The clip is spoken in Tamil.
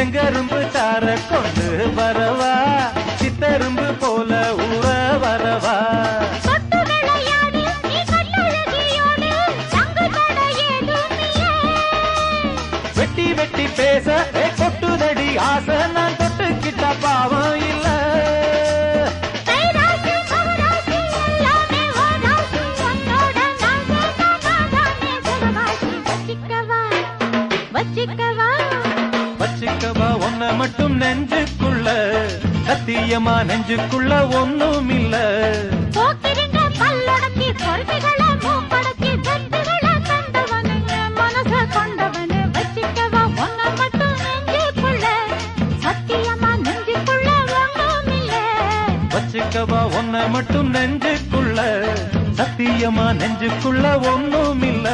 செங்கரும்பு சார கொண்டு வரவா சித்தரும்பு போல ஊற வரவா வெட்டி வெட்டி பேச கொட்டுதடி ஆசை நான் தொட்டுக்கிட்ட பாவம் இல்ல வச்சிக்கவா ஒன்ன மட்டும் நெஞ்சுக்குள்ள சத்தியமா நெஞ்சுக்குள்ள ஒண்ணும் இல்ல வச்சிக்கவா ஒன்ன மட்டும் நெஞ்சுக்குள்ள சத்தியமா நெஞ்சுக்குள்ள ஒண்ணும் இல்ல